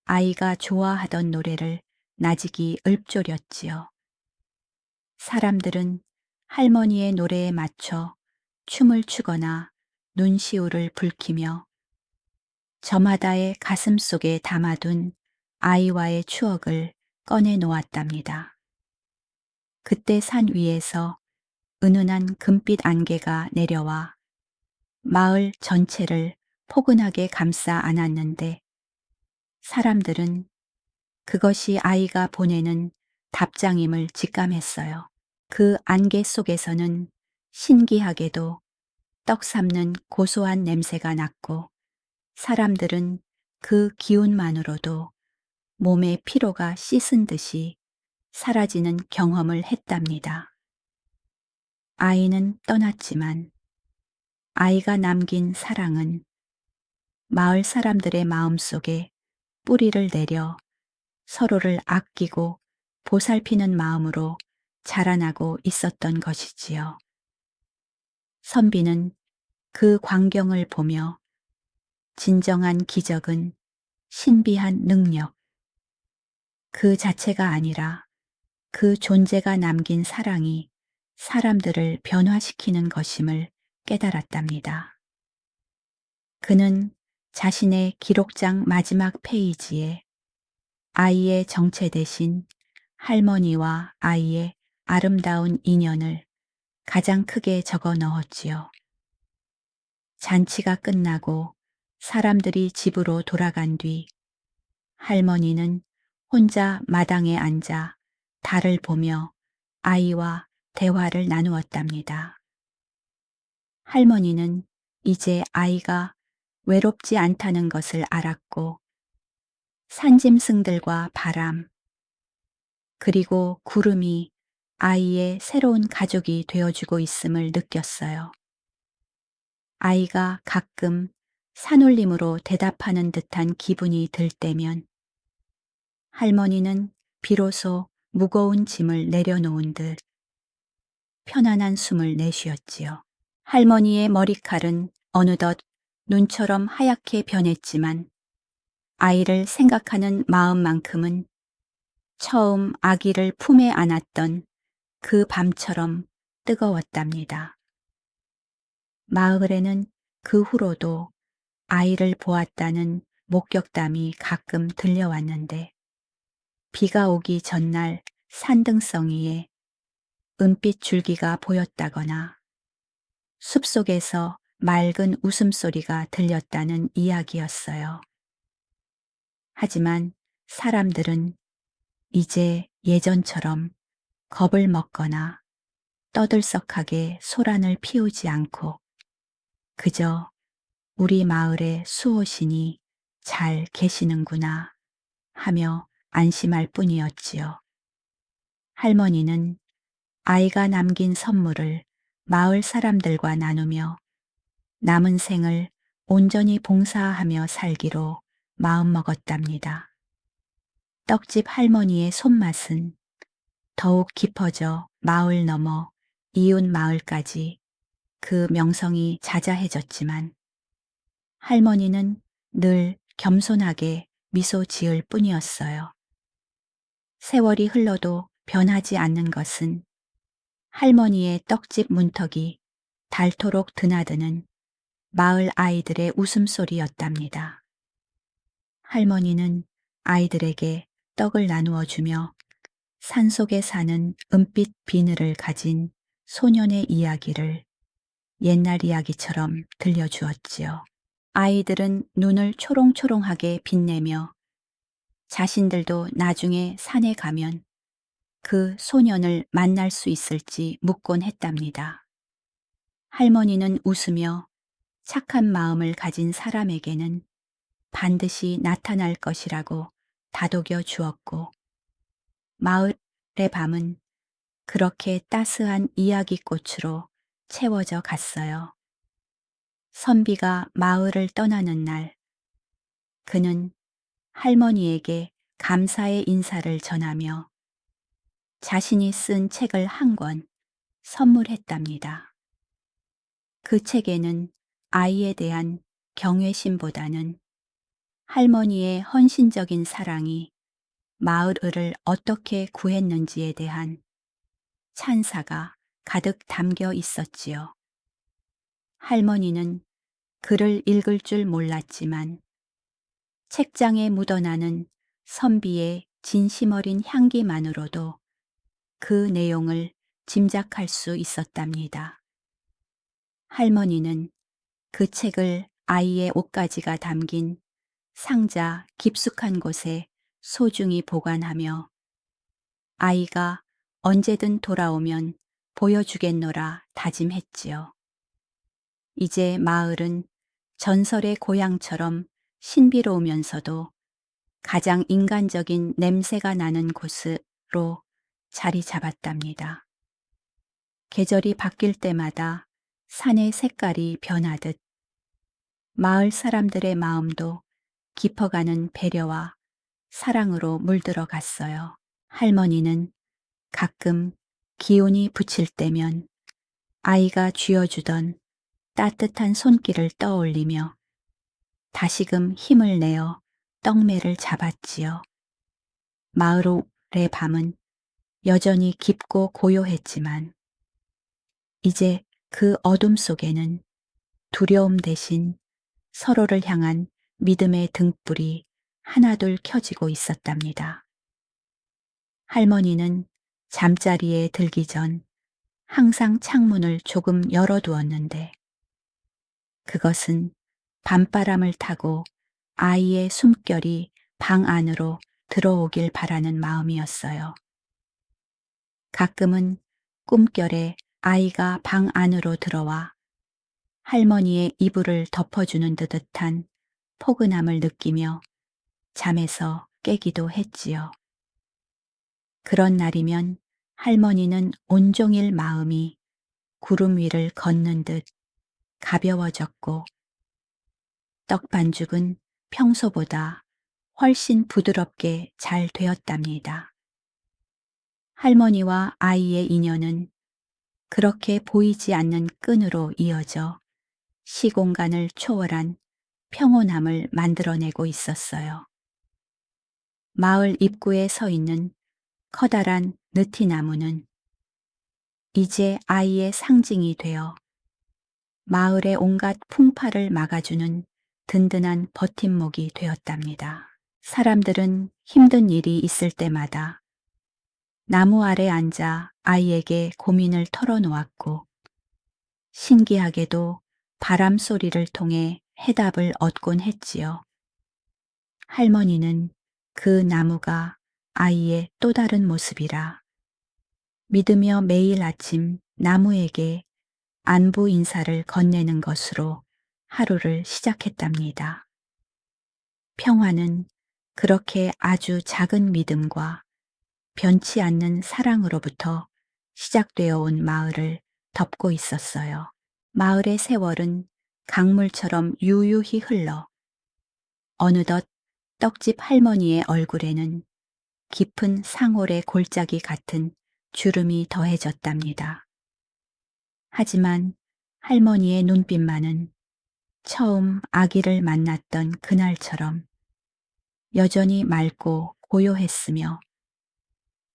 아이가 좋아하던 노래를 나직이 읊조렸지요. 사람들은 할머니의 노래에 맞춰 춤을 추거나 눈시울을 붉히며 저마다의 가슴 속에 담아둔 아이와의 추억을 꺼내 놓았답니다. 그때 산 위에서 은은한 금빛 안개가 내려와 마을 전체를 포근하게 감싸 안았는데 사람들은 그것이 아이가 보내는 답장임을 직감했어요. 그 안개 속에서는 신기하게도 떡 삶는 고소한 냄새가 났고 사람들은 그 기운만으로도 몸의 피로가 씻은 듯이 사라지는 경험을 했답니다. 아이는 떠났지만 아이가 남긴 사랑은 마을 사람들의 마음속에 뿌리를 내려 서로를 아끼고 보살피는 마음으로 자라나고 있었던 것이지요. 선비는 그 광경을 보며 진정한 기적은 신비한 능력, 그 자체가 아니라 그 존재가 남긴 사랑이 사람들을 변화시키는 것임을 깨달았답니다. 그는 자신의 기록장 마지막 페이지에 아이의 정체 대신 할머니와 아이의 아름다운 인연을 가장 크게 적어 넣었지요. 잔치가 끝나고 사람들이 집으로 돌아간 뒤 할머니는 혼자 마당에 앉아 달을 보며 아이와 대화를 나누었답니다. 할머니는 이제 아이가 외롭지 않다는 것을 알았고 산짐승들과 바람, 그리고 구름이 아이의 새로운 가족이 되어주고 있음을 느꼈어요. 아이가 가끔 산울림으로 대답하는 듯한 기분이 들 때면 할머니는 비로소 무거운 짐을 내려놓은 듯 편안한 숨을 내쉬었지요. 할머니의 머리칼은 어느덧 눈처럼 하얗게 변했지만 아이를 생각하는 마음만큼은 처음 아기를 품에 안았던 그 밤처럼 뜨거웠답니다. 마을에는 그 후로도 아이를 보았다는 목격담이 가끔 들려왔는데 비가 오기 전날 산등성이에 은빛 줄기가 보였다거나 숲속에서 맑은 웃음소리가 들렸다는 이야기였어요. 하지만 사람들은 이제 예전처럼 겁을 먹거나 떠들썩하게 소란을 피우지 않고 그저 우리 마을의 수호신이 잘 계시는구나 하며 안심할 뿐이었지요. 할머니는 아이가 남긴 선물을 마을 사람들과 나누며 남은 생을 온전히 봉사하며 살기로 마음먹었답니다. 떡집 할머니의 손맛은 더욱 깊어져 마을 넘어 이웃 마을까지 그 명성이 자자해졌지만 할머니는 늘 겸손하게 미소 지을 뿐이었어요. 세월이 흘러도 변하지 않는 것은 할머니의 떡집 문턱이 닳도록 드나드는 마을 아이들의 웃음소리였답니다. 할머니는 아이들에게 떡을 나누어 주며 산속에 사는 은빛 비늘을 가진 소년의 이야기를 옛날 이야기처럼 들려주었지요. 아이들은 눈을 초롱초롱하게 빛내며 자신들도 나중에 산에 가면 그 소년을 만날 수 있을지 묻곤 했답니다. 할머니는 웃으며 착한 마음을 가진 사람에게는 반드시 나타날 것이라고 다독여 주었고, 마을의 밤은 그렇게 따스한 이야기꽃으로 채워져 갔어요. 선비가 마을을 떠나는 날, 그는 할머니에게 감사의 인사를 전하며 자신이 쓴 책을 한 권 선물했답니다. 그 책에는 아이에 대한 경외심보다는 할머니의 헌신적인 사랑이 마을을 어떻게 구했는지에 대한 찬사가 가득 담겨 있었지요. 할머니는 글을 읽을 줄 몰랐지만 책장에 묻어나는 선비의 진심 어린 향기만으로도 그 내용을 짐작할 수 있었답니다. 할머니는 그 책을 아이의 옷가지가 담긴 상자 깊숙한 곳에 소중히 보관하며 아이가 언제든 돌아오면 보여주겠노라 다짐했지요. 이제 마을은 전설의 고향처럼 신비로우면서도 가장 인간적인 냄새가 나는 곳으로 자리 잡았답니다. 계절이 바뀔 때마다 산의 색깔이 변하듯 마을 사람들의 마음도 깊어가는 배려와 사랑으로 물들어 갔어요. 할머니는 가끔 기운이 부칠 때면 아이가 쥐어주던 따뜻한 손길을 떠올리며 다시금 힘을 내어 떡매를 잡았지요. 마을의 밤은 여전히 깊고 고요했지만 이제 그 어둠 속에는 두려움 대신 서로를 향한 믿음의 등불이 하나둘 켜지고 있었답니다. 할머니는 잠자리에 들기 전 항상 창문을 조금 열어두었는데 그것은 밤바람을 타고 아이의 숨결이 방 안으로 들어오길 바라는 마음이었어요. 가끔은 꿈결에 아이가 방 안으로 들어와 할머니의 이불을 덮어주는 듯한 포근함을 느끼며 잠에서 깨기도 했지요. 그런 날이면 할머니는 온종일 마음이 구름 위를 걷는 듯 가벼워졌고 떡 반죽은 평소보다 훨씬 부드럽게 잘 되었답니다. 할머니와 아이의 인연은 그렇게 보이지 않는 끈으로 이어져 시공간을 초월한 평온함을 만들어내고 있었어요. 마을 입구에 서 있는 커다란 느티나무는 이제 아이의 상징이 되어 마을의 온갖 풍파를 막아주는 든든한 버팀목이 되었답니다. 사람들은 힘든 일이 있을 때마다 나무 아래 앉아 아이에게 고민을 털어놓았고 신기하게도 바람 소리를 통해 해답을 얻곤 했지요. 할머니는 그 나무가 아이의 또 다른 모습이라 믿으며 매일 아침 나무에게 안부 인사를 건네는 것으로 하루를 시작했답니다. 평화는 그렇게 아주 작은 믿음과 변치 않는 사랑으로부터 시작되어 온 마을을 덮고 있었어요. 마을의 세월은 강물처럼 유유히 흘러 어느덧 떡집 할머니의 얼굴에는 깊은 상올의 골짜기 같은 주름이 더해졌답니다. 하지만 할머니의 눈빛만은 처음 아기를 만났던 그날처럼 여전히 맑고 고요했으며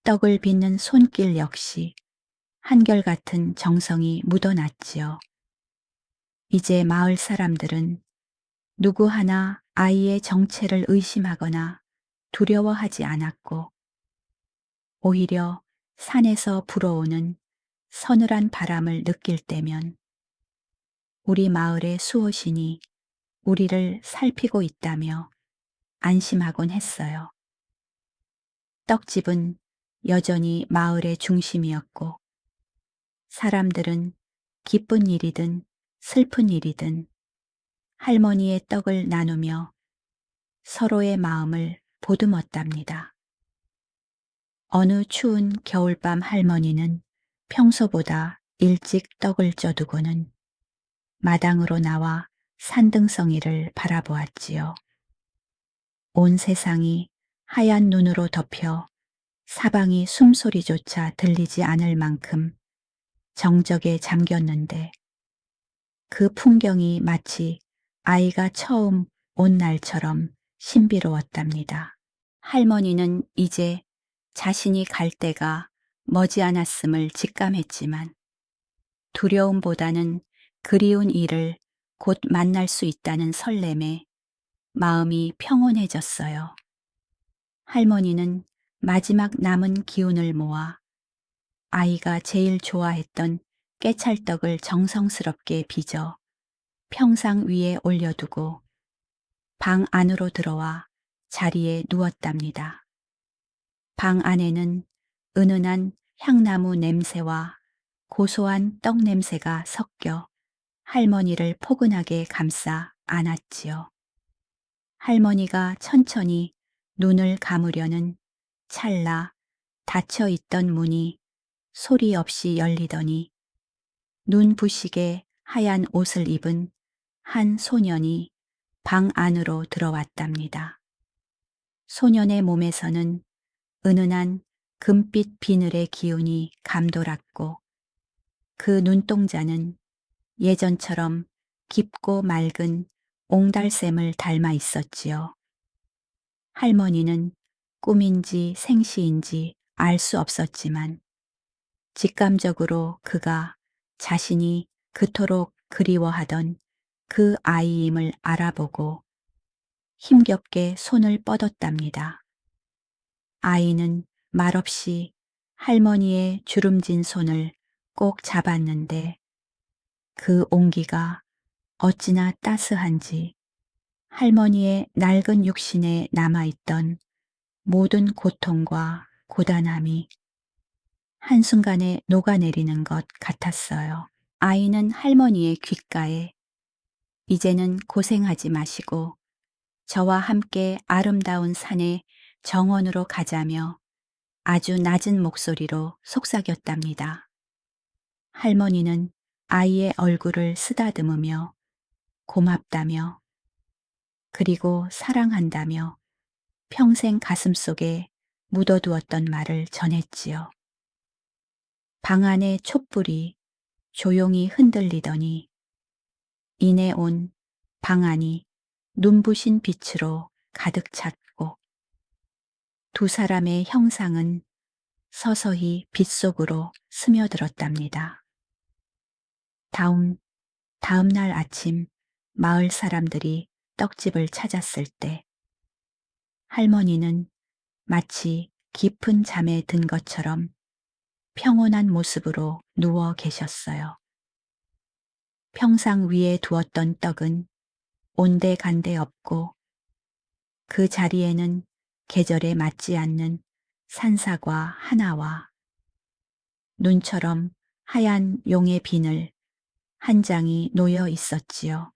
떡을 빚는 손길 역시 한결같은 정성이 묻어났지요. 이제 마을 사람들은 누구 하나 아이의 정체를 의심하거나 두려워하지 않았고 오히려 산에서 불어오는 서늘한 바람을 느낄 때면 우리 마을의 수호신이 우리를 살피고 있다며 안심하곤 했어요. 떡집은 여전히 마을의 중심이었고 사람들은 기쁜 일이든 슬픈 일이든 할머니의 떡을 나누며 서로의 마음을 보듬었답니다. 어느 추운 겨울밤 할머니는 평소보다 일찍 떡을 쪄두고는 마당으로 나와 산등성이를 바라보았지요. 온 세상이 하얀 눈으로 덮여 사방이 숨소리조차 들리지 않을 만큼 정적에 잠겼는데 그 풍경이 마치 아이가 처음 온 날처럼 신비로웠답니다. 할머니는 이제 자신이 갈 때가 머지않았음을 직감했지만 두려움보다는 그리운 이를 곧 만날 수 있다는 설렘에 마음이 평온해졌어요. 할머니는 마지막 남은 기운을 모아 아이가 제일 좋아했던 깨찰떡을 정성스럽게 빚어 평상 위에 올려두고 방 안으로 들어와 자리에 누웠답니다. 방 안에는 은은한 향나무 냄새와 고소한 떡 냄새가 섞여 할머니를 포근하게 감싸 안았지요. 할머니가 천천히 눈을 감으려는 찰나 닫혀 있던 문이 소리 없이 열리더니 눈부시게 하얀 옷을 입은 한 소년이 방 안으로 들어왔답니다. 소년의 몸에서는 은은한 금빛 비늘의 기운이 감돌았고 그 눈동자는 예전처럼 깊고 맑은 옹달샘을 닮아 있었지요. 할머니는 꿈인지 생시인지 알 수 없었지만 직감적으로 그가 자신이 그토록 그리워하던 그 아이임을 알아보고 힘겹게 손을 뻗었답니다. 아이는 말없이 할머니의 주름진 손을 꼭 잡았는데 그 온기가 어찌나 따스한지 할머니의 낡은 육신에 남아있던 모든 고통과 고단함이 한순간에 녹아내리는 것 같았어요. 아이는 할머니의 귓가에 이제는 고생하지 마시고 저와 함께 아름다운 산의 정원으로 가자며 아주 낮은 목소리로 속삭였답니다. 할머니는 아이의 얼굴을 쓰다듬으며 고맙다며 그리고 사랑한다며 평생 가슴속에 묻어두었던 말을 전했지요. 방 안의 촛불이 조용히 흔들리더니 이내 온 방 안이 눈부신 빛으로 가득 찼고 두 사람의 형상은 서서히 빛 속으로 스며들었답니다. 다음 날 아침 마을 사람들이 떡집을 찾았을 때 할머니는 마치 깊은 잠에 든 것처럼 평온한 모습으로 누워 계셨어요. 평상 위에 두었던 떡은 온데간데 없고 그 자리에는 계절에 맞지 않는 산사과 하나와 눈처럼 하얀 용의 비늘 한 장이 놓여 있었지요.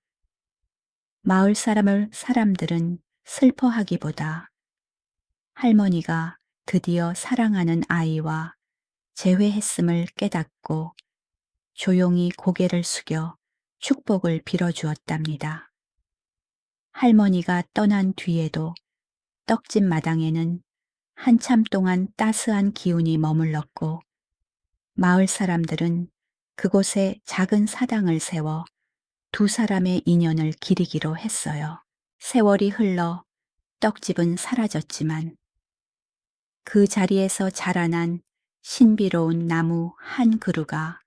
마을 사람들은 슬퍼하기보다 할머니가 드디어 사랑하는 아이와 재회했음을 깨닫고 조용히 고개를 숙여 축복을 빌어주었답니다. 할머니가 떠난 뒤에도 떡집 마당에는 한참 동안 따스한 기운이 머물렀고 마을 사람들은 그곳에 작은 사당을 세워 두 사람의 인연을 기리기로 했어요. 세월이 흘러 떡집은 사라졌지만 그 자리에서 자라난 신비로운 나무 한 그루가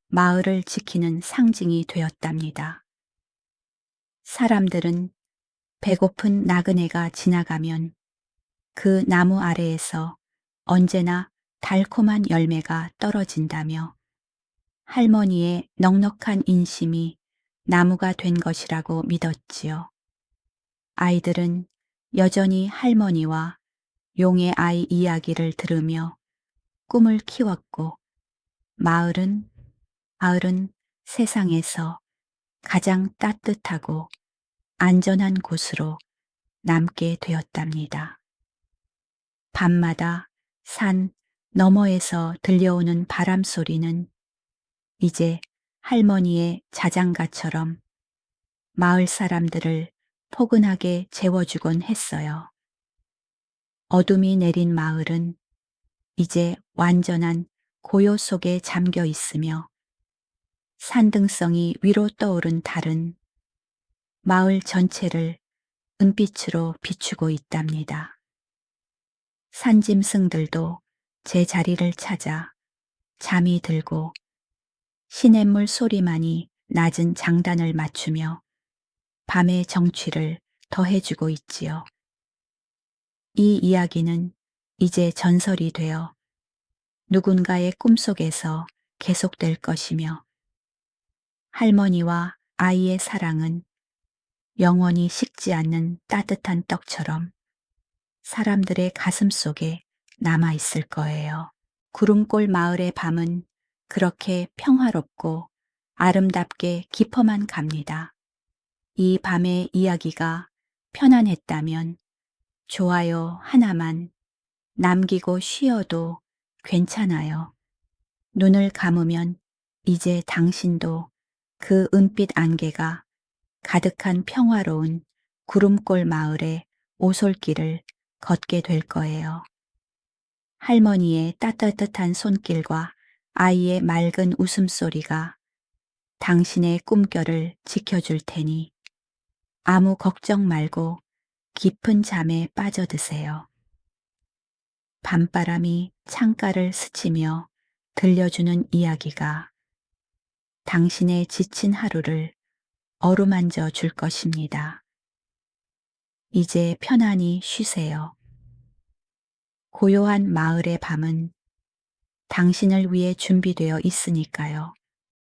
마을을 지키는 상징이 되었답니다. 사람들은 배고픈 나그네가 지나가면 그 나무 아래에서 언제나 달콤한 열매가 떨어진다며 할머니의 넉넉한 인심이 나무가 된 것이라고 믿었지요. 아이들은 여전히 할머니와 용의 아이 이야기를 들으며 꿈을 키웠고 마을은 세상에서 가장 따뜻하고 안전한 곳으로 남게 되었답니다. 밤마다 산 너머에서 들려오는 바람 소리는 이제 할머니의 자장가처럼 마을 사람들을 포근하게 재워주곤 했어요. 어둠이 내린 마을은 이제 완전한 고요 속에 잠겨 있으며 산등성이 위로 떠오른 달은 마을 전체를 은빛으로 비추고 있답니다. 산짐승들도 제 자리를 찾아 잠이 들고 시냇물 소리만이 낮은 장단을 맞추며 밤의 정취를 더해주고 있지요. 이 이야기는 이제 전설이 되어 누군가의 꿈속에서 계속될 것이며 할머니와 아이의 사랑은 영원히 식지 않는 따뜻한 떡처럼 사람들의 가슴 속에 남아 있을 거예요. 구름골 마을의 밤은 그렇게 평화롭고 아름답게 깊어만 갑니다. 이 밤의 이야기가 편안했다면 좋아요 하나만 남기고 쉬어도 괜찮아요. 눈을 감으면 이제 당신도 그 은빛 안개가 가득한 평화로운 구름골 마을의 오솔길을 걷게 될 거예요. 할머니의 따뜻한 손길과 아이의 맑은 웃음소리가 당신의 꿈결을 지켜줄 테니 아무 걱정 말고 깊은 잠에 빠져드세요. 밤바람이 창가를 스치며 들려주는 이야기가 당신의 지친 하루를 어루만져 줄 것입니다. 이제 편안히 쉬세요. 고요한 마을의 밤은 당신을 위해 준비되어 있으니까요.